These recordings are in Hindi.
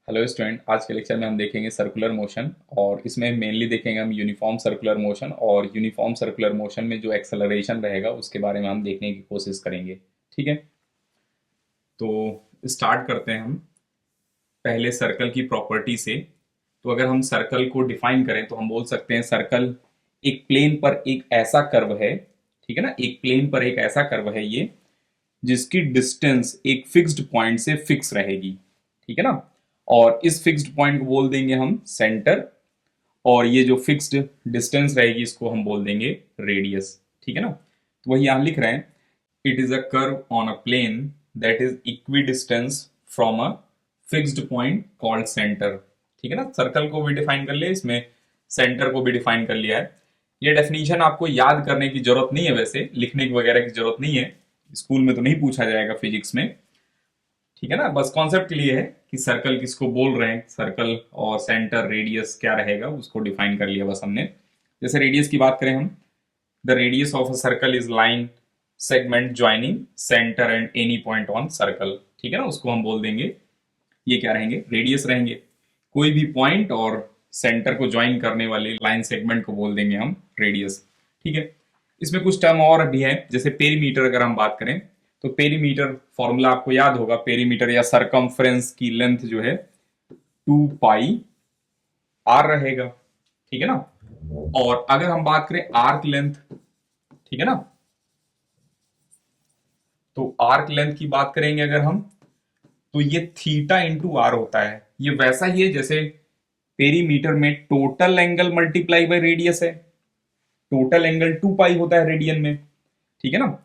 हेलो स्टूडेंट, आज के लेक्चर में हम देखेंगे सर्कुलर मोशन और इसमें मेनली देखेंगे हम यूनिफॉर्म सर्कुलर मोशन। और यूनिफॉर्म सर्कुलर मोशन में जो एक्सेलरेशन रहेगा उसके बारे में हम देखने की कोशिश करेंगे। ठीक है, तो स्टार्ट करते हैं हम पहले सर्कल की प्रॉपर्टी से। तो अगर हम सर्कल को डिफाइन करें तो हम बोल सकते हैं सर्कल एक प्लेन पर एक ऐसा कर्व है। ठीक है ना, एक प्लेन पर एक ऐसा कर्व है ये जिसकी डिस्टेंस एक फिक्स्ड पॉइंट से फिक्स रहेगी। ठीक है ना, और इस फिक्स्ड पॉइंट को बोल देंगे हम सेंटर, और ये जो फिक्स्ड डिस्टेंस रहेगी इसको हम बोल देंगे रेडियस। ठीक है ना, तो वही यहां लिख रहे हैं, it is a curve on a plane that is equidistance from a fixed point called centre. ठीक है ना, सर्कल को भी डिफाइन कर लिया, इसमें सेंटर को भी डिफाइन कर लिया है। ये डेफिनेशन आपको याद करने की जरूरत नहीं है, वैसे लिखने की वगैरह की जरूरत नहीं है, स्कूल में तो नहीं पूछा जाएगा फिजिक्स में। ठीक है ना, बस कॉन्सेप्ट के लिए है कि सर्कल किसको बोल रहे हैं, सर्कल और सेंटर रेडियस क्या रहेगा उसको डिफाइन कर लिया बस हमने। जैसे रेडियस की बात करें हम, the radius of a circle is line segment joining centre and any point on circle. ठीक है ना, उसको हम बोल देंगे, ये क्या रहेंगे, रेडियस रहेंगे। कोई भी पॉइंट और सेंटर को ज्वाइन करने वाले लाइन सेगमेंट को बोल देंगे हम रेडियस। ठीक है, इसमें कुछ टर्म और भी है, जैसे पेरीमीटर अगर हम बात करें तो पेरीमीटर फॉर्मूला आपको याद होगा, पेरीमीटर या सरकमफ्रेंस की लेंथ जो है 2 पाई आर रहेगा। ठीक है ना, और अगर हम बात करें आर्क लेंथ, ठीक है ना, तो आर्क लेंथ की बात करेंगे अगर हम, तो ये थीटा इंटू आर होता है। ये वैसा ही है जैसे पेरीमीटर में total angle multiply by radius है, टोटल एंगल 2 पाई होता है रेडियन में। ठीक है ना,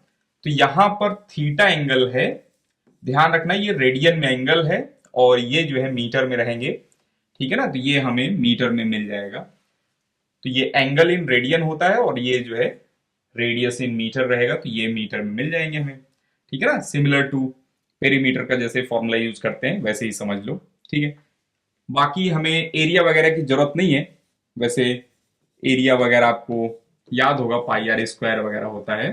तो यहां पर थीटा एंगल है, ध्यान रखना ये रेडियन में एंगल है और ये जो है मीटर में रहेंगे। ठीक है ना, तो ये हमें मीटर में मिल जाएगा। तो ये एंगल इन रेडियन होता है और ये जो है रेडियस इन मीटर रहेगा, तो ये मीटर में मिल जाएंगे हमें। ठीक है ना, सिमिलर टू पेरीमीटर का जैसे फॉर्मूला यूज करते हैं वैसे ही समझ लो। ठीक है, बाकी हमें एरिया वगैरह की जरूरत नहीं है, वैसे एरिया वगैरह आपको याद होगा, पाई आर स्क्वायर वगैरह होता है।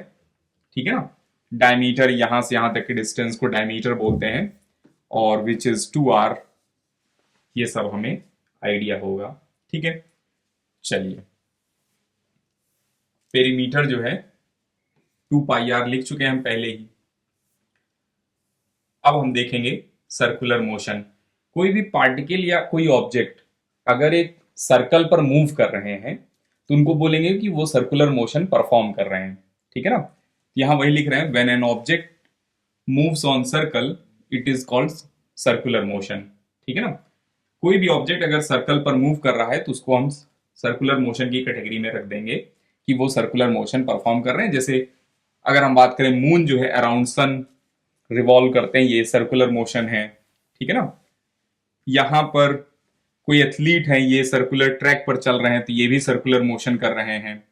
ठीक है ना, डायमीटर यहां से यहां तक की डिस्टेंस को डायमीटर बोलते हैं, और विच इज 2 आर, ये सब हमें आइडिया होगा। ठीक है, चलिए पेरीमीटर जो है 2 पाई आर लिख चुके हैं हम पहले ही। अब हम देखेंगे सर्कुलर मोशन। कोई भी पार्टिकल या कोई ऑब्जेक्ट अगर एक सर्कल पर मूव कर रहे हैं तो उनको बोलेंगे कि वो सर्कुलर मोशन परफॉर्म कर रहे हैं। ठीक है ना, यहां वही लिख रहे हैं, when an object moves on circle it is called circular motion. ठीक है ना, कोई भी ऑब्जेक्ट अगर सर्कल पर मूव कर रहा है तो उसको हम सर्कुलर मोशन की कैटेगरी में रख देंगे कि वो सर्कुलर मोशन परफॉर्म कर रहे हैं। जैसे अगर हम बात करें, मून जो है अराउंड सन रिवॉल्व करते हैं, ये सर्कुलर मोशन है। ठीक है ना, यहां पर कोई एथलीट है, ये सर्कुलर ट्रैक पर चल रहे हैं तो ये भी सर्कुलर मोशन कर रहे हैं।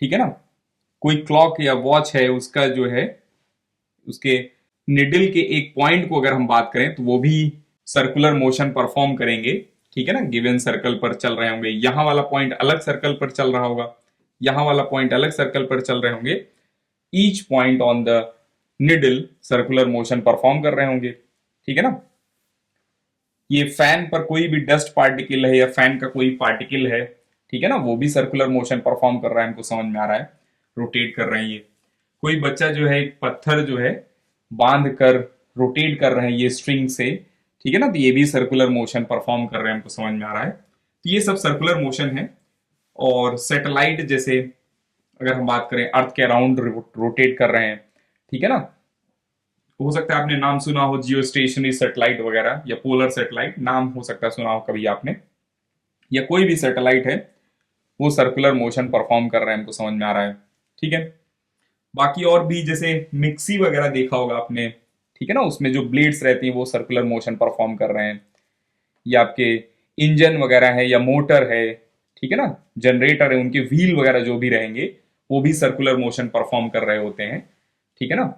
ठीक है ना, कोई क्लॉक या वॉच है, उसका जो है उसके निडल के एक पॉइंट को अगर हम बात करें तो वो भी सर्कुलर मोशन परफॉर्म करेंगे। ठीक है ना, गिवन सर्कल पर चल रहे होंगे, यहां वाला पॉइंट अलग सर्कल पर चल रहा होगा, यहां वाला पॉइंट अलग सर्कल पर चल रहे होंगे, each point on the needle circular motion perform कर रहे होंगे। ठीक है ना, ये फैन पर कोई भी डस्ट पार्टिकल है या फैन का कोई पार्टिकल है, ठीक है ना, वो भी सर्कुलर मोशन परफॉर्म कर रहा है, हमको समझ में आ रहा है, रोटेट कर रहे हैं ये। कोई बच्चा जो है एक पत्थर जो है बांध कर रोटेट कर रहे हैं ये स्ट्रिंग से। ठीक है ना, तो ये भी सर्कुलर मोशन परफॉर्म कर रहे हैं, हमको समझ में आ रहा है। तो ये सब सर्कुलर मोशन है। और सैटेलाइट जैसे अगर हम बात करें, अर्थ के अराउंड रोटेट कर रहे हैं। ठीक है ना, हो सकता है आपने नाम सुना हो जियो स्टेशनरी सैटेलाइट वगैरह, या पोलर सैटेलाइट नाम हो सकता है सुना हो कभी आपने, या कोई भी सैटेलाइट है, वो सर्कुलर मोशन परफॉर्म कर रहे हैं, हमको समझ में आ रहा है। ठीक है, बाकी और भी जैसे मिक्सी वगैरह देखा होगा आपने। ठीक है ना, उसमें जो ब्लेड्स रहती हैं वो सर्कुलर मोशन परफॉर्म कर रहे हैं, या आपके इंजन वगैरह है या मोटर है, ठीक है ना, जनरेटर है, उनके व्हील वगैरह जो भी रहेंगे वो भी सर्कुलर मोशन परफॉर्म कर रहे होते हैं। ठीक है ना,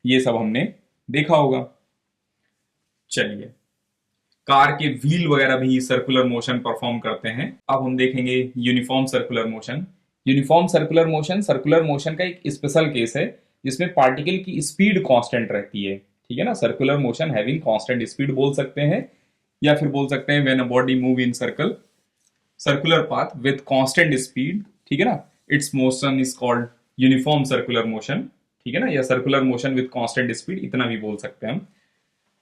ये सब हमने देखा होगा। चलिए, कार के व्हील वगैरह भी सर्कुलर मोशन परफॉर्म करते हैं। अब हम देखेंगे uniform circular motion. Uniform circular motion circular motion का एक स्पेशल केस है जिसमें पार्टिकल की स्पीड कांस्टेंट रहती है। ठीक है ना, circular motion having constant speed बोल सकते हैं, या फिर बोल सकते हैं when a body move in circular path with constant speed, ठीक है ना, it's motion is called uniform circular motion, ठीक है ना, या circular motion with constant speed, इतना भी बोल सकते हैं हम।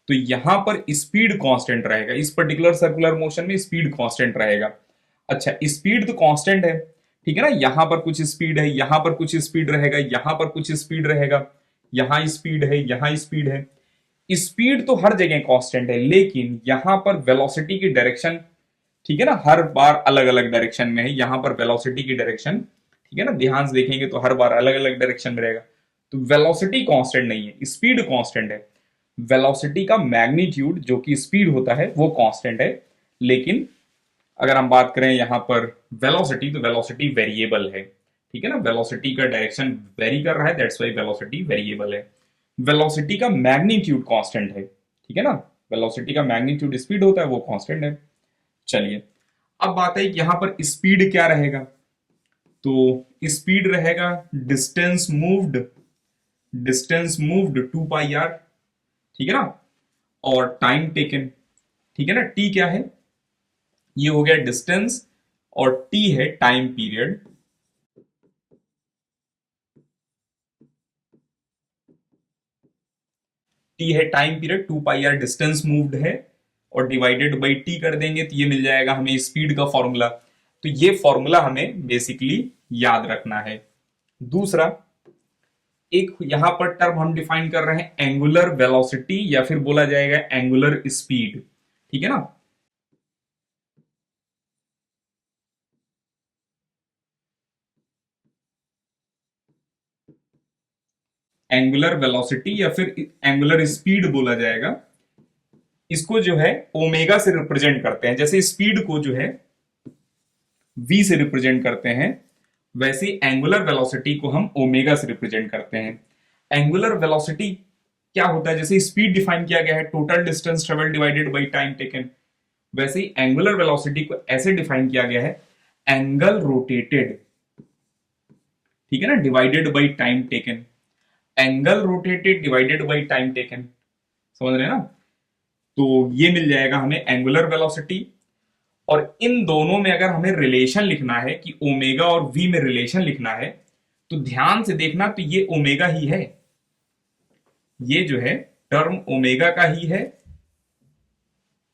तो यहां पर स्पीड कांस्टेंट रहेगा, इस पर्टिकुलर सर्कुलर मोशन में स्पीड कांस्टेंट रहेगा। अच्छा, स्पीड तो कांस्टेंट है, ठीक है ना, यहां पर कुछ स्पीड है, यहां पर कुछ स्पीड रहेगा, यहां पर कुछ स्पीड रहेगा, यहां स्पीड है, यहां स्पीड है। स्पीड तो हर जगह कांस्टेंट है, लेकिन यहां पर वेलोसिटी की डायरेक्शन, ठीक है ना, हर बार अलग अलग डायरेक्शन में है। यहां पर वेलोसिटी की डायरेक्शन, ठीक है ना, ध्यान से देखेंगे तो हर बार अलग अलग डायरेक्शन में रहेगा। तो वेलोसिटी कांस्टेंट नहीं है, स्पीड कांस्टेंट है। वेलोसिटी का मैग्नीट्यूड जो कि स्पीड होता है वो कांस्टेंट है, लेकिन अगर हम बात करें यहां पर वेलोसिटी, तो वेलोसिटी वेरिएबल है, ठीक है ना, वेलोसिटी का डायरेक्शन वेरी कर रहा है, दैट्स वाई वेलोसिटी वेरिएबल है। वेलोसिटी का मैग्नीट्यूड कांस्टेंट है, ठीक है ना, वेलोसिटी का मैग्नीट्यूड स्पीड होता है वो कांस्टेंट है। चलिए, अब बात है कि यहां पर स्पीड क्या रहेगा। तो स्पीड रहेगा डिस्टेंस मूव्ड 2 पाई आर, ठीक है ना, और टाइम टेकन, ठीक है ना, टी क्या है, ये हो गया डिस्टेंस, और टी है टाइम पीरियड। टी है time period, 2 pi r distance moved है, और डिवाइडेड बाई टी कर देंगे तो ये मिल जाएगा हमें स्पीड का फॉर्मूला। तो ये फॉर्मूला हमें बेसिकली याद रखना है। दूसरा, एक यहां पर टर्म हम डिफाइन कर रहे हैं एंगुलर वेलोसिटी, या फिर बोला जाएगा एंगुलर स्पीड, ठीक है ना। एंगुलर वेलोसिटी या फिर एंगुलर स्पीड बोला जाएगा। इसको जो है ओमेगा से रिप्रेजेंट करते हैं, जैसे स्पीड को जो है v से रिप्रेजेंट करते हैं, वैसे एंगुलर वेलोसिटी को हम ओमेगा से रिप्रेजेंट करते हैं। एंगुलर वेलोसिटी क्या होता है, जैसे स्पीड डिफाइन किया गया है total distance travel divided by time taken, वैसे ही एंगुलर वेलोसिटी को ऐसे डिफाइन किया गया है एंगल रोटेटेड, ठीक है ना, divided by time taken. Angle rotated divided by time taken, समझ रहे हैं ना। तो ये मिल जाएगा हमें एंगुलर वेलोसिटी। और इन दोनों में अगर हमें रिलेशन लिखना है कि ओमेगा और वी में रिलेशन लिखना है, तो ध्यान से देखना, तो ये ओमेगा ही है, ये जो है टर्म ओमेगा का ही है।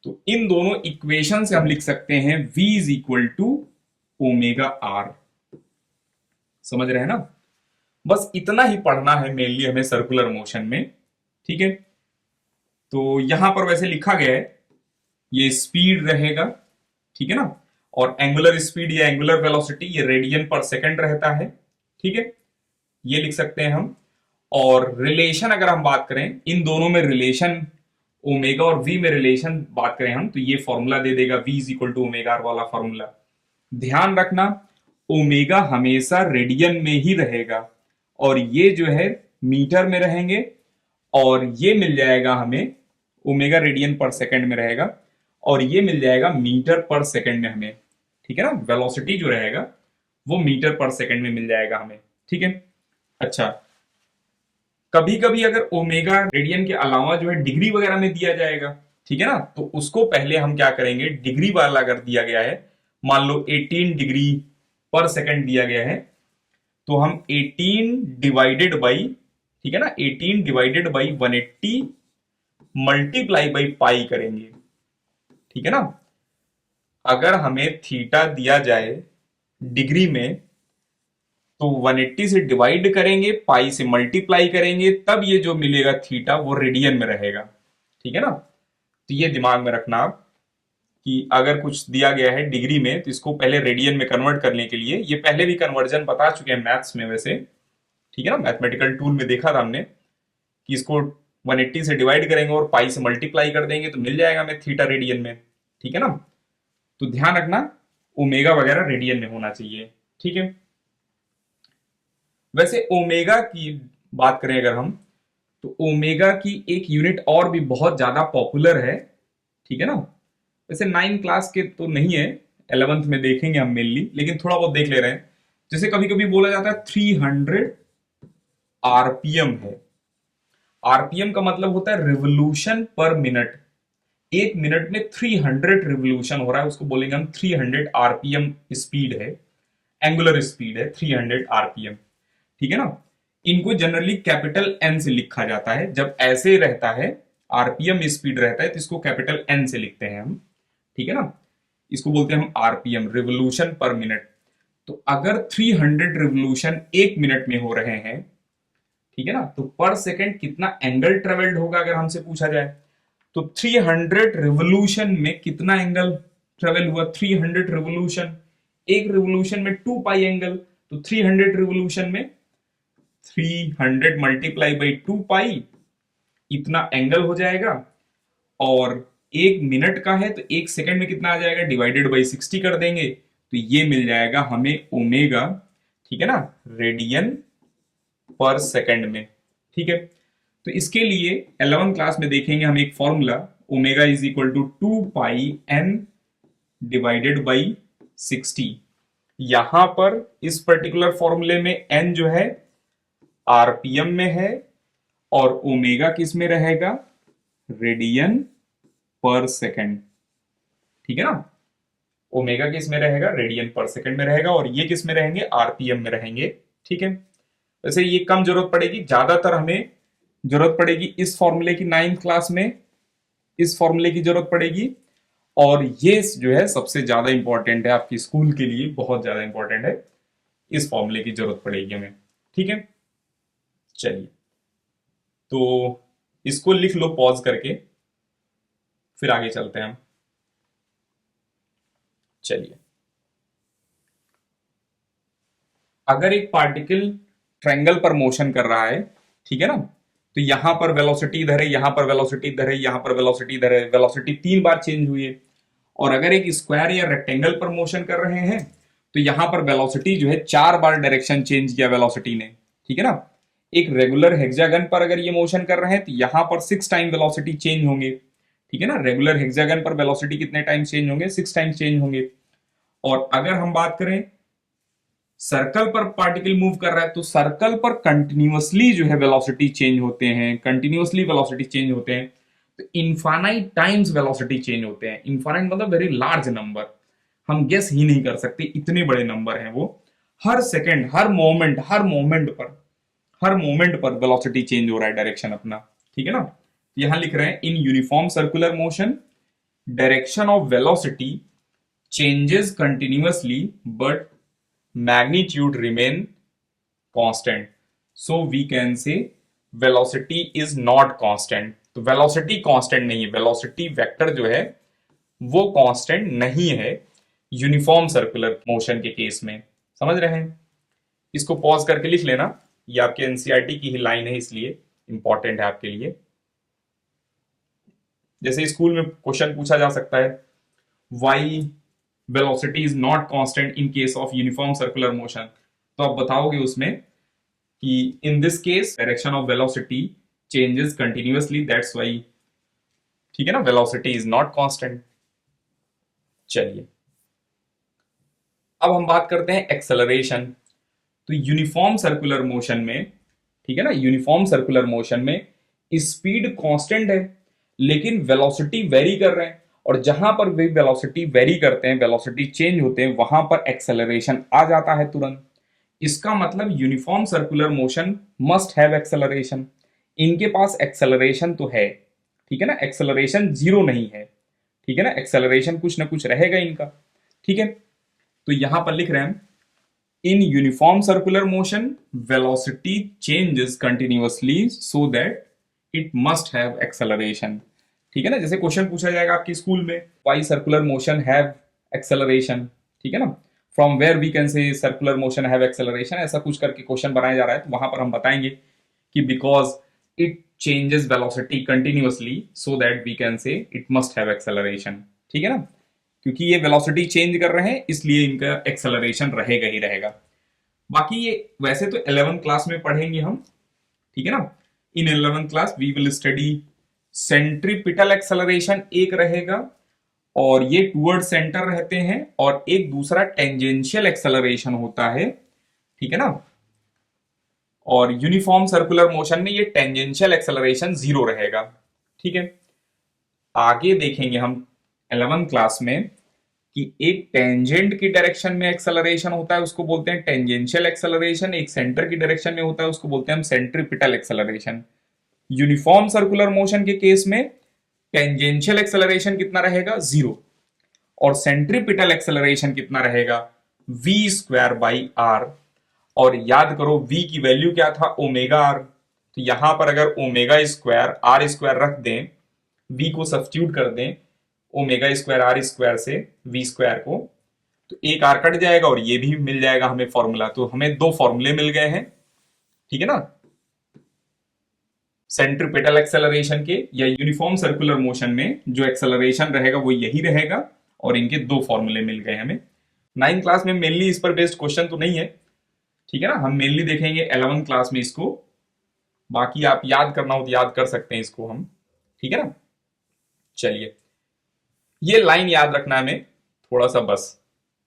तो इन दोनों इक्वेशन से हम लिख सकते हैं v is equal to omega r. समझ रहे हैं ना। बस इतना ही पढ़ना है मेनली हमें सर्कुलर मोशन में, ठीक है। तो यहां पर वैसे लिखा गया है ये स्पीड रहेगा, ठीक है ना, और एंगुलर स्पीड या एंगुलर वेलोसिटी ये रेडियन पर सेकंड रहता है, ठीक है, ये लिख सकते हैं हम। और रिलेशन अगर हम बात करें इन दोनों में रिलेशन, ओमेगा और वी में रिलेशन बात करें हम, तो ये फॉर्मूला दे देगा v is equal to omega r वाला फॉर्मूला। ध्यान रखना, ओमेगा हमेशा रेडियन में ही रहेगा, और ये जो है मीटर में रहेंगे, और ये मिल जाएगा हमें ओमेगा रेडियन पर सेकंड में रहेगा, और ये मिल जाएगा मीटर पर सेकंड में हमें, ठीक है ना, वेलोसिटी जो रहेगा वो मीटर पर सेकंड में मिल जाएगा हमें, ठीक है। अच्छा, कभी कभी अगर ओमेगा रेडियन के अलावा जो है डिग्री वगैरह में दिया जाएगा, ठीक है ना, तो उसको पहले हम क्या करेंगे, डिग्री वाला अगर दिया गया है, मान लो 18 डिग्री पर सेकंड दिया गया है, तो हम 18 डिवाइडेड बाई, ठीक है ना, 18 divided by 180 multiply by pi करेंगे, ठीक है ना। अगर हमें थीटा दिया जाए डिग्री में, तो 180 से डिवाइड करेंगे, पाई से मल्टीप्लाई करेंगे, तब ये जो मिलेगा थीटा वो रेडियन में रहेगा, ठीक है ना। तो ये दिमाग में रखना आप कि अगर कुछ दिया गया है डिग्री में, तो इसको पहले रेडियन में कन्वर्ट करने के लिए, ये पहले भी कन्वर्जन बता चुके हैं मैथ्स में वैसे, ठीक है ना, मैथमेटिकल टूल में देखा था हमने कि इसको 180 से डिवाइड करेंगे और पाई से मल्टीप्लाई कर देंगे तो मिल जाएगा हमें थीटा रेडियन में, ठीक है ना। तो ध्यान रखना ओमेगा वगैरह रेडियन में होना चाहिए, ठीक है। वैसे ओमेगा की बात करें अगर हम, तो ओमेगा की एक यूनिट और भी बहुत ज्यादा पॉपुलर है, ठीक है ना। वैसे 9 क्लास के तो नहीं है, 11th में देखेंगे हम मेनली, लेकिन थोड़ा बहुत देख ले रहे हैं। जैसे कभी कभी बोला जाता है 300 आरपीएम है। आरपीएम का मतलब होता है रिवोल्यूशन पर मिनट, एक मिनट में 300 रिवोल्यूशन हो रहा है, उसको बोलेंगे हम 300 आरपीएम स्पीड है, एंगुलर स्पीड है 300 आरपीएम। ठीक है ना। इनको जनरली कैपिटल एन से लिखा जाता है, जब ऐसे रहता है आरपीएम स्पीड रहता है तो इसको कैपिटल एन से लिखते हैं हम। ठीक है ना। इसको बोलते हैं हम आरपीएम, रिवोल्यूशन पर मिनट। तो अगर 300 रिवोल्यूशन एक मिनट में हो रहे हैं, ठीक है ना, तो पर सेकंड कितना एंगल ट्रेवल्ड होगा अगर हमसे पूछा जाए, तो 300 रिवोल्यूशन में कितना एंगल ट्रेवल हुआ, 300 रिवोल्यूशन, एक रिवोल्यूशन में 2 पाई एंगल, तो 300 रिवोल्यूशन में 300 मल्टीप्लाई बाई 2 पाई, इतना एंगल हो जाएगा। और एक मिनट का है तो एक सेकंड में कितना आ जाएगा, डिवाइडेड बाई 60 कर देंगे तो ये मिल जाएगा हमें ओमेगा, ठीक है ना, रेडियन पर सेकंड में। ठीक है। तो इसके लिए 11 क्लास में देखेंगे हम एक formula, omega is equal to 2 pi N divided by 60। यहां पर इस पर्टिकुलर फॉर्मूले में एन जो है आरपीएम में है और ओमेगा किस में रहेगा, रेडियन पर सेकंड। ठीक है ना। ओमेगा किस में रहेगा, रेडियन पर सेकंड में रहेगा, और ये किस में रहेंगे, आरपीएम में रहेंगे। ठीक है। वैसे ये कम जरूरत पड़ेगी, ज्यादातर हमें जरूरत पड़ेगी इस फॉर्मूले की 9th क्लास में, इस फॉर्मूले की जरूरत पड़ेगी। और ये जो है सबसे ज्यादा इंपॉर्टेंट है आपकी स्कूल के लिए, बहुत ज्यादा इंपॉर्टेंट है, इस फॉर्मूले की जरूरत पड़ेगी हमें। ठीक है। चलिए, तो इसको लिख लो पॉज करके, फिर आगे चलते हैं हम। चलिए, अगर एक पार्टिकल ट्रायंगल पर मोशन कर रहा है, ठीक है ना, तो यहां पर वेलोसिटी इधर है, यहां पर वेलोसिटी इधर है, यहां पर वेलोसिटी इधर है, वेलोसिटी 3 बार चेंज हुई है। और अगर एक स्क्वायर या रेक्टेंगल पर मोशन कर रहे हैं तो यहां पर वेलोसिटी जो है 4 बार डायरेक्शन चेंज किया वेलोसिटी ने। ठीक है ना। एक रेगुलर हेक्सागन पर अगर ये मोशन कर रहे हैं तो यहां पर 6 टाइम वेलोसिटी चेंज होंगे। ठीक है ना। रेगुलर हेक्सागन पर वेलोसिटी कितने टाइम चेंज होंगे, 6 टाइम चेंज होंगे। और अगर हम बात करें सर्कल पर पार्टिकल मूव कर रहा है तो सर्कल पर कंटिन्यूअसली जो है वेलोसिटी चेंज होते हैं, कंटिन्यूअसली वेलोसिटी चेंज होते हैं। तो इनफाइनाइट टाइम्स वेलोसिटी चेंज होते हैं। इनफाइनाइट मतलब वेरी लार्ज नंबर, हम गेस ही नहीं कर सकते, इतने बड़े नंबर हैं वो। हर सेकंड, हर मोमेंट पर वेलोसिटी चेंज हो रहा है डायरेक्शन अपना। ठीक है ना। यहां लिख रहे हैं in uniform circular motion direction of velocity changes continuously but magnitude remain constant, so we can say velocity is not constant। तो velocity constant नहीं है, velocity vector जो है वो constant नहीं है यूनिफॉर्म सर्कुलर मोशन के केस में। समझ रहे हैं। इसको पॉज करके लिख लेना, ये आपके एनसीईआरटी की ही लाइन है इसलिए इंपॉर्टेंट है आपके लिए। जैसे स्कूल में क्वेश्चन पूछा जा सकता है, Y velocity is not constant in case of uniform circular motion, तो आप बताओगे उसमें कि in this case direction of velocity changes continuously, that's why, ठीक है ना, velocity is not constant। चलिए, अब हम बात करते हैं एक्सेलरेशन। तो यूनिफॉर्म सर्कुलर मोशन में, ठीक है ना, यूनिफॉर्म सर्कुलर मोशन में स्पीड कांस्टेंट है लेकिन वेलोसिटी वेरी कर रहे हैं, और जहां पर वे वेलोसिटी वेरी करते हैं, वेलोसिटी चेंज होते हैं, वहां पर एक्सेलरेशन आ जाता है तुरंत। इसका मतलब uniform circular motion must have acceleration. इनके पास एक्सेलरेशन तो है, ठीक है ना, एक्सेलरेशन जीरो नहीं है, ठीक है ना, एक्सेलरेशन कुछ ना कुछ रहेगा इनका। ठीक है। तो यहां पर लिख रहे हैं in uniform circular motion velocity changes continuously so that it must have acceleration। ठीक है ना। जैसे क्वेश्चन पूछा जाएगा आपकी स्कूल में, why circular motion have acceleration, ठीक है ना, from where we can say circular motion have acceleration, ऐसा कुछ करके क्वेश्चन बनाया जा रहा है, तो वहां पर हम बताएंगे कि because it changes velocity continuously so that we can say it must have acceleration। ठीक है ना। क्योंकि ये वेलोसिटी चेंज कर रहे हैं इसलिए इनका एक्सेलरेशन रहेगा ही रहेगा। बाकी ये वैसे तो 11 क्लास में पढ़ेंगे हम, ठीक है ना। In 11 class we will study centripetal acceleration एक रहेगा, और ये टूवर्ड सेंटर रहते हैं, और एक दूसरा टेंजेंशियल एक्सेलरेशन होता है, ठीक है ना। और यूनिफॉर्म सर्कुलर मोशन में ये टेंजेंशियल एक्सेलरेशन जीरो रहेगा। ठीक है। आगे देखेंगे हम 11th क्लास में कि एक टेंजेंट की डायरेक्शन में एक्सेलरेशन होता है, उसको बोलते हैं टेंजेंशियल एक्सेलरेशन। एक सेंटर की डायरेक्शन में होता है, उसको बोलते हैं हम centripetal acceleration. Uniform circular motion के केस में टेंजेंशियल एक्सेलरेशन कितना रहेगा, 0, और सेंट्रीपिटल एक्सेलरेशन कितना रहेगा, v²/r। और याद करो v की वैल्यू क्या था, ओमेगा r। तो यहां पर अगर ओमेगा स्क्वायर आर स्क्वायर रख दें, v को सब्स्टिट्यूट कर दें ओमेगा स्क्वायर आर स्क्वायर से v स्क्वायर को, तो एक आर कट जाएगा और ये भी मिल जाएगा हमें फॉर्मूला। तो हमें दो फॉर्मूले मिल गए हैं, ठीक है ना, सेंट्रीपिटल एक्सेलरेशन के या यूनिफॉर्म सर्कुलर मोशन में जो एक्सेलरेशन रहेगा वो यही रहेगा, और इनके दो फॉर्मूले मिल गए हमें। 9th क्लास में मेनली इस पर बेस्ड क्वेश्चन तो नहीं है, ठीक है ना, हम मेनली देखेंगे 11th क्लास में इसको। बाकी आप याद करना हो तो याद कर सकते हैं इसको हम, ठीक है ना। चलिए, ये लाइन याद रखना है हमें थोड़ा सा, बस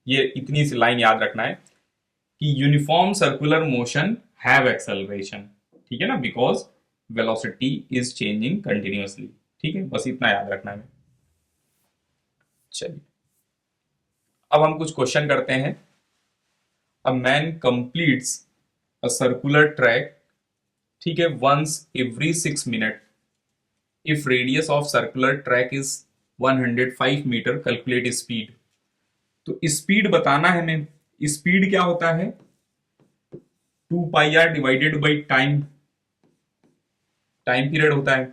ये इतनी सी लाइन याद रखना है कि uniform circular motion have acceleration, ठीक है ना, because velocity is changing continuously, ठीक है, बस इतना याद रखना है। चलिए, अब हम कुछ क्वेश्चन करते हैं। A man completes a circular track, ठीक है, once every 6 minute if radius of circular track is 105 metre, calculate speed. तो स्पीड बताना है हमें। स्पीड क्या होता है, 2πr divided by time, time period होता है।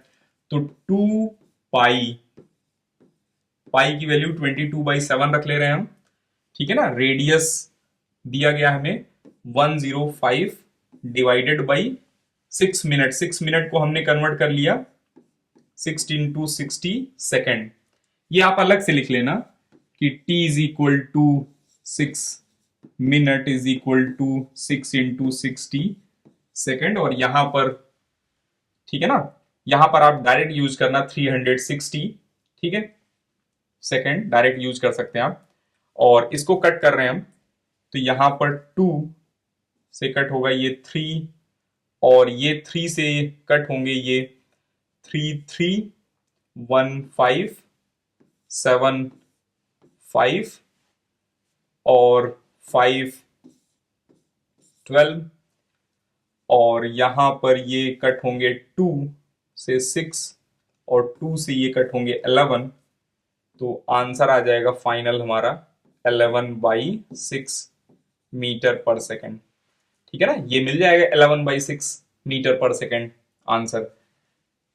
तो 2 पाई की वैल्यू 22/7 रख ले रहे हैं हम, ठीक है ना। रेडियस दिया गया हमें 105 डिवाइडेड बाई 6 मिनट। 6 मिनट को हमने कन्वर्ट कर लिया 6 इंटू 60 सेकेंड। ये आप अलग से लिख लेना कि t is equal to 6 minute is equal to 6 into 60 second. और यहां पर, ठीक है ना, यहां पर आप डायरेक्ट यूज करना 360, ठीक है, सेकेंड डायरेक्ट यूज कर सकते हैं आप। और इसको कट कर रहे हैं हम, तो यहां पर 2 से कट होगा ये 3, और ये 3 से कट होंगे ये 3 3 1 5 7 5 और 5 12, और यहां पर ये कट होंगे 2 से 6, और 2 से ये कट होंगे 11। तो आंसर आ जाएगा फाइनल हमारा 11/6 मीटर पर सेकेंड, ठीक है ना। ये मिल जाएगा 11/6 मीटर पर सेकेंड आंसर।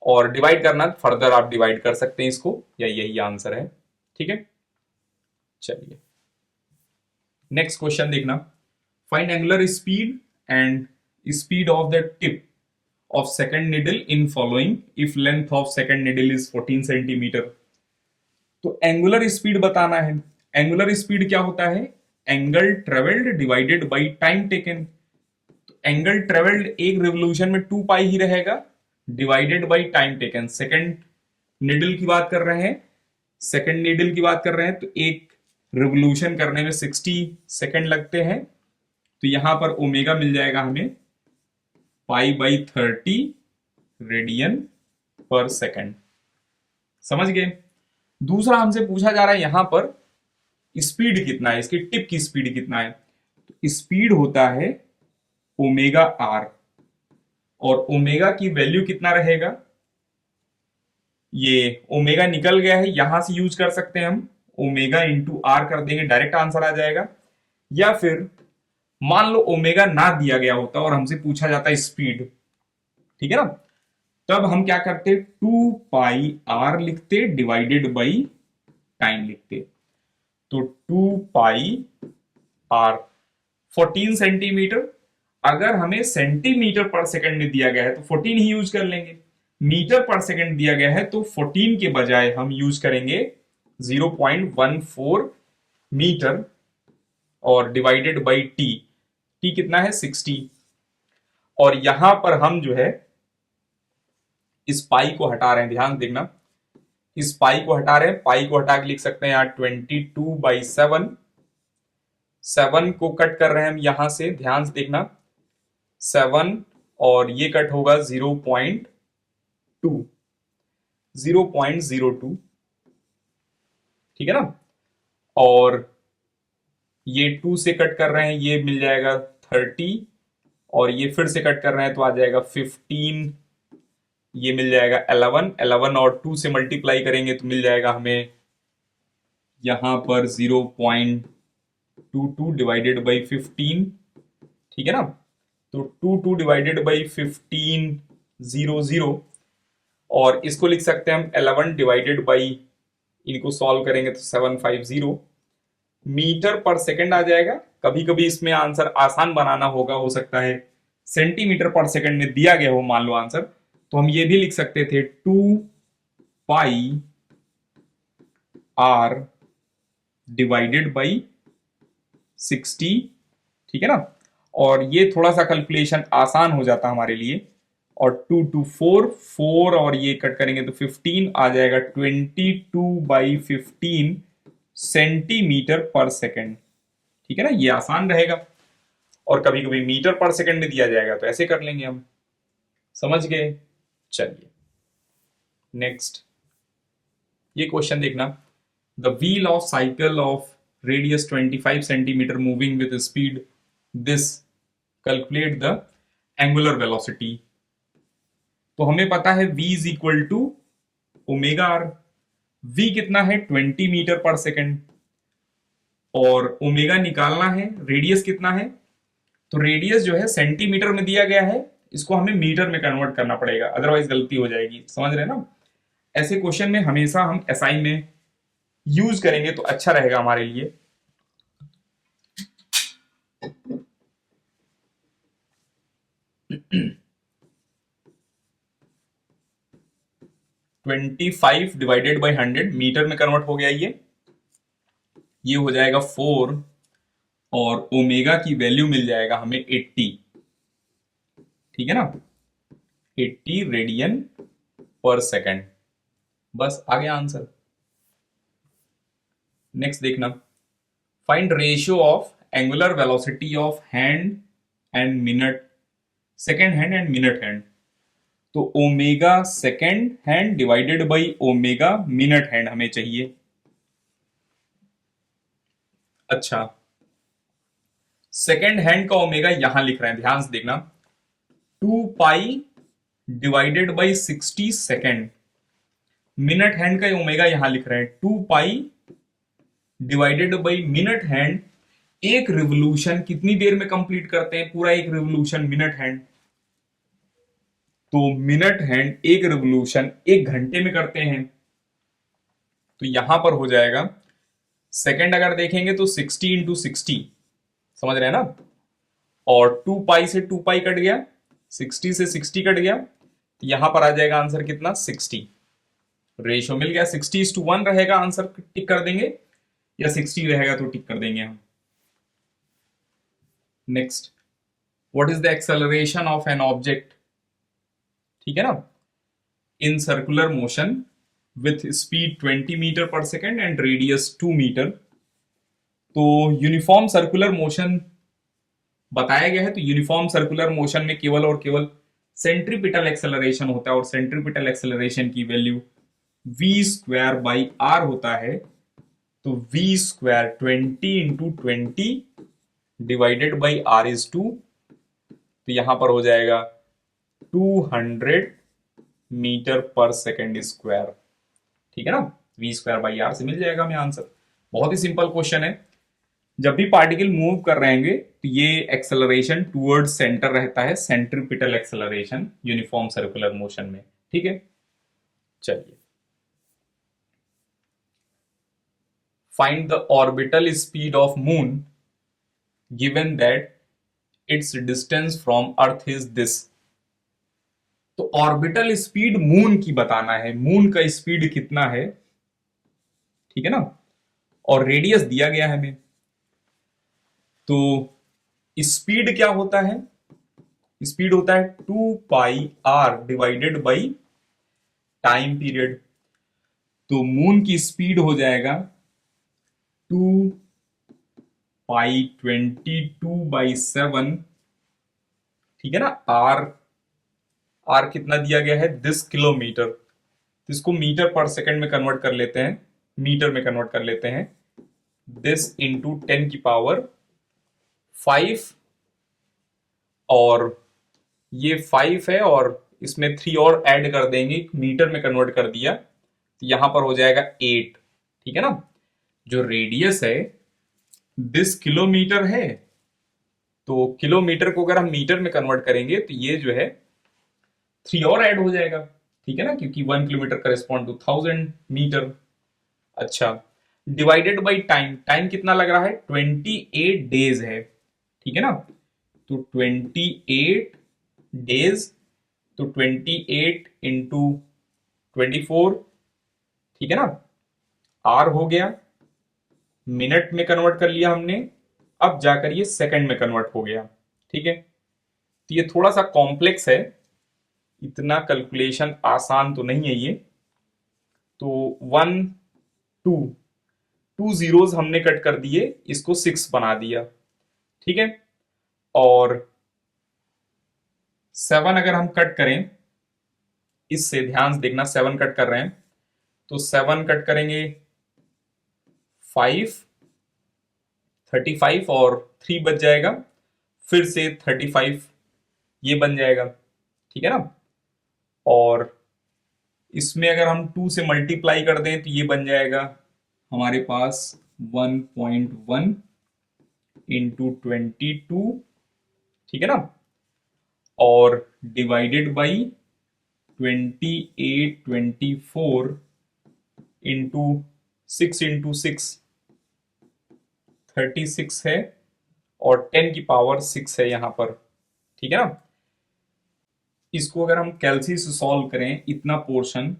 और डिवाइड करना फर्दर आप डिवाइड कर सकते हैं इसको, या यही आंसर है, ठीक है। चलिए, नेक्स्ट क्वेश्चन देखना। Find angular speed and speed of the tip of second needle in following if length of second needle is 14 centimetre. तो एंगुलर स्पीड बताना है। एंगुलर स्पीड क्या होता है, angle travelled divided by time taken. तो एंगल ट्रेवल्ड एक रिवोल्यूशन में 2 पाई ही रहेगा, divided by time taken. Second needle की बात कर रहे हैं, सेकेंड निडल की बात कर रहे हैं, तो एक रिवोल्यूशन करने में 60 सेकेंड लगते हैं। तो यहां पर ओमेगा मिल जाएगा हमें π/30 रेडियन पर सेकेंड। समझ गए। दूसरा हमसे पूछा जा रहा है यहां पर स्पीड कितना है, इसकी टिप की स्पीड कितना है। तो स्पीड होता है ओमेगा आर, और ओमेगा की वैल्यू कितना रहेगा, ये ओमेगा निकल गया है, यहां से यूज कर सकते हैं हम, ओमेगा इंटू आर कर देंगे, डायरेक्ट आंसर आ जाएगा। या फिर मान लो ओमेगा ना दिया गया होता और हमसे पूछा जाता है स्पीड, ठीक है ना, तब हम क्या करते, 2πr लिखते डिवाइडेड बाई टाइम लिखते। तो 2πr 14 सेंटीमीटर। अगर हमें सेंटीमीटर पर सेकंड में दिया गया है तो 14 ही यूज कर लेंगे। मीटर पर सेकंड दिया गया है तो 14 के बजाय हम यूज करेंगे 0.14 मीटर, और डिवाइडेड बाई टी कितना है 60। और यहां पर हम जो है इस पाई को हटा रहे हैं, ध्यान देखना, इस पाई को हटा रहे हैं, पाई को हटा के लिख सकते हैं यहाँ 22/7। 7 को कट कर रहे हैं हम यहां से, ध्यान से देखना, 7 और ये कट होगा 0.2, ठीक है ना। और ये 2 से कट कर रहे हैं, ये मिल जाएगा 30, और ये फिर से कट कर रहे हैं तो आ जाएगा 15, ये मिल जाएगा 11, 11 और 2 से मल्टीप्लाई करेंगे तो मिल जाएगा हमें यहां पर 0.22 डिवाइडेड बाई 15, ठीक है ना। तो 2 डिवाइडेड बाई 15, 0 0, और इसको लिख सकते हैं हम 11 डिवाइडेड बाई, इनको सॉल्व करेंगे तो 750 मीटर पर सेकंड आ जाएगा। कभी कभी इसमें आंसर आसान बनाना होगा, हो सकता है सेंटीमीटर पर सेकंड में दिया गया हो मान लो आंसर, तो हम ये भी लिख सकते थे 2πr डिवाइडेड बाई 60, ठीक है ना। और ये थोड़ा सा कैलकुलेशन आसान हो जाता हमारे लिए। और 2 2 4, 4 और ये कट करेंगे तो 15 आ जाएगा, 22/15 सेंटीमीटर पर सेकंड, ठीक है ना। ये आसान रहेगा। और कभी कभी मीटर पर सेकंड में दिया जाएगा तो ऐसे कर लेंगे हम, समझ गए। चलिए नेक्स्ट ये क्वेश्चन देखना। The wheel of cycle of radius 25 centimetre moving with speed this, calculate the angular velocity. तो हमें पता है v is equal to omega r. v कितना है 20 मीटर पर सेकंड, और ओमेगा निकालना है, रेडियस कितना है, तो रेडियस जो है सेंटीमीटर में दिया गया है, इसको हमें मीटर में कन्वर्ट करना पड़ेगा, अदरवाइज गलती हो जाएगी, समझ रहे हैं ना। ऐसे क्वेश्चन में हमेशा हम एसआई में यूज करेंगे तो अच्छा रहेगा हमारे लिए। Twenty five divided by 100 metre में कन्वर्ट हो गया, ये हो जाएगा 4, और ओमेगा की वैल्यू मिल जाएगा हमें 80, ठीक है ना, 80 रेडियन पर सेकंड। बस आ गया आंसर। नेक्स्ट देखना, find ratio of angular velocity of hand and minute, second hand and minute hand. तो omega second hand divided by omega minute hand हमें चाहिए। अच्छा, सेकेंड हैंड का ओमेगा यहां लिख रहे हैं, ध्यान से देखना, 2 पाई divided by 60 second. Minute hand का ओमेगा यहां लिख रहे हैं 2 पाई डिवाइडेड बाई मिनट हैंड। एक रिवोल्यूशन कितनी देर में कंप्लीट करते हैं, पूरा एक रिवोल्यूशन मिनट हैंड। तो मिनट हैंड एक रिवोल्यूशन 1 घंटे में करते हैं, तो यहां पर हो जाएगा सेकेंड अगर देखेंगे तो 60 × 60, समझ रहे हैं ना। और 2 पाई से 2 पाई कट गया, 60 से 60 कट गया, तो यहां पर आ जाएगा आंसर कितना 60। रेशियो मिल गया, 60:1 रहेगा आंसर, टिक कर देंगे, या 60 रहेगा तो टिक कर देंगे हम। Next, what is the acceleration of an object, ठीक है ना, in circular motion with speed 20 metre per second and radius 2 metre. तो यूनिफॉर्म सर्कुलर मोशन बताया गया है, तो यूनिफॉर्म सर्कुलर मोशन में केवल और केवल सेंट्रीपिटल एक्सेलरेशन होता है, और सेंट्रीपिटल एक्सेलरेशन की वैल्यू v² होता है। तो v² 20 × 20 divided by r is 2, तो यहां पर हो जाएगा 200 मीटर पर सेकेंड स्क्वायर, ठीक है ना। v²/r से मिल जाएगा हमें आंसर। बहुत ही सिंपल क्वेश्चन है। जब भी पार्टिकल मूव कर रहे हैं तो ये एक्सेलरेशन टुवर्ड सेंटर रहता है, centripetal acceleration uniform circular motion में, ठीक है। चलिए, find the orbital speed of moon given that it's distance from earth is this. तो ऑर्बिटल स्पीड मून की बताना है, मून का स्पीड कितना है, ठीक है ना, और रेडियस दिया गया है हमें। तो स्पीड क्या होता है, स्पीड होता है 2πr divided by time period. तो मून की स्पीड हो जाएगा 2π22/7, ठीक है ना। आर कितना दिया गया है, 10 किलोमीटर, तो इसको मीटर पर सेकंड में कन्वर्ट कर लेते हैं। मीटर में कन्वर्ट कर लेते हैं, दिस इंटू 10⁵ और ये 5 है और इसमें 3 और ऐड कर देंगे, मीटर में कन्वर्ट कर दिया तो यहां पर हो जाएगा 8। ठीक है ना। जो रेडियस है दिस किलोमीटर है, तो किलोमीटर को अगर हम मीटर में कन्वर्ट करेंगे तो ये जो है 3 और ऐड हो जाएगा। ठीक है ना, क्योंकि 1 किलोमीटर करेस्पॉन्ड टू 1000 मीटर। अच्छा, डिवाइडेड बाई टाइम, टाइम कितना लग रहा है, 28 डेज है। ठीक है ना, तो 28 डेज, तो 28 इंटू 24, ठीक है ना, आर हो गया, मिनट में कन्वर्ट कर लिया हमने, अब जाकर ये सेकंड में कन्वर्ट हो गया। ठीक है, तो ये थोड़ा सा कॉम्प्लेक्स है, इतना कैलकुलेशन आसान तो नहीं है ये। तो 1 2 2 जीरोस हमने कट कर दिए, इसको 6 बना दिया। ठीक है, और 7 अगर हम कट करें, इससे ध्यान से देखना, 7 कट कर रहे हैं तो 7 कट करेंगे 5, 35 और 3 बच जाएगा, फिर से 35 ये बन जाएगा। ठीक है ना, और इसमें अगर हम 2 से मल्टीप्लाई कर दें तो ये बन जाएगा हमारे पास 1.1 इंटू 22। ठीक है ना, और डिवाइडेड बाई 28 24 इंटू 6 इंटू 6 36 है, और 10⁶ है यहां पर। ठीक है ना, इसको अगर हम कैलसी से सॉल्व करें इतना पोर्शन,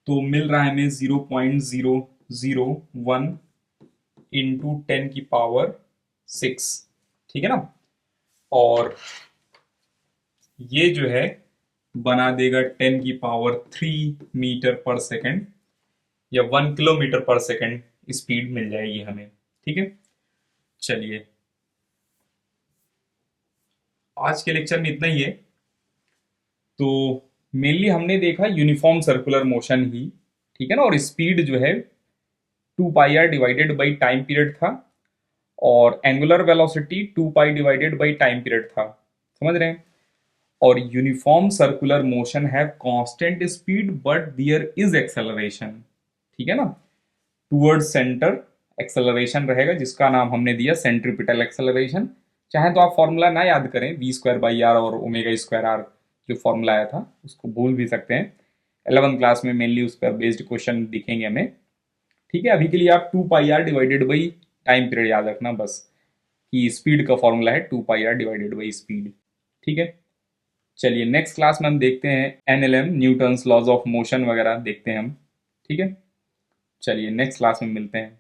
तो मिल रहा है हमें 0.001 इंटू 10⁶। ठीक है ना, और ये जो है बना देगा 10⁻³ मीटर पर सेकेंड, या 1 किलोमीटर पर सेकेंड स्पीड मिल जाएगी हमें। ठीक है, चलिए आज के लेक्चर में इतना ही है। तो मेनली हमने देखा यूनिफॉर्म सर्कुलर मोशन ही, ठीक है ना, और स्पीड जो है 2πr divided by time period था, और angular velocity 2π divided by time period था, समझ रहे हैं। और uniform circular motion have constant speed but there is acceleration. ठीक है ना, टूवर्ड्स सेंटर एक्सेलरेशन रहेगा, जिसका नाम हमने दिया सेंट्रीपिटल एक्सेलरेशन। चाहे तो आप फॉर्मूला ना याद करें, v² और ω²r जो फॉर्मूला आया था उसको भूल भी सकते हैं, 11th क्लास में मेनली उस पर बेस्ड क्वेश्चन दिखेंगे हमें। ठीक है, अभी के लिए आप 2πr divided by time period याद रखना बस, कि स्पीड का फॉर्मूला है 2πr डिवाइडेड बाई स्पीड। ठीक है, चलिए नेक्स्ट क्लास में हम देखते हैं NLM, Newton's laws of motion वगैरह देखते हैं हम। ठीक है, चलिए नेक्स्ट क्लास में मिलते हैं।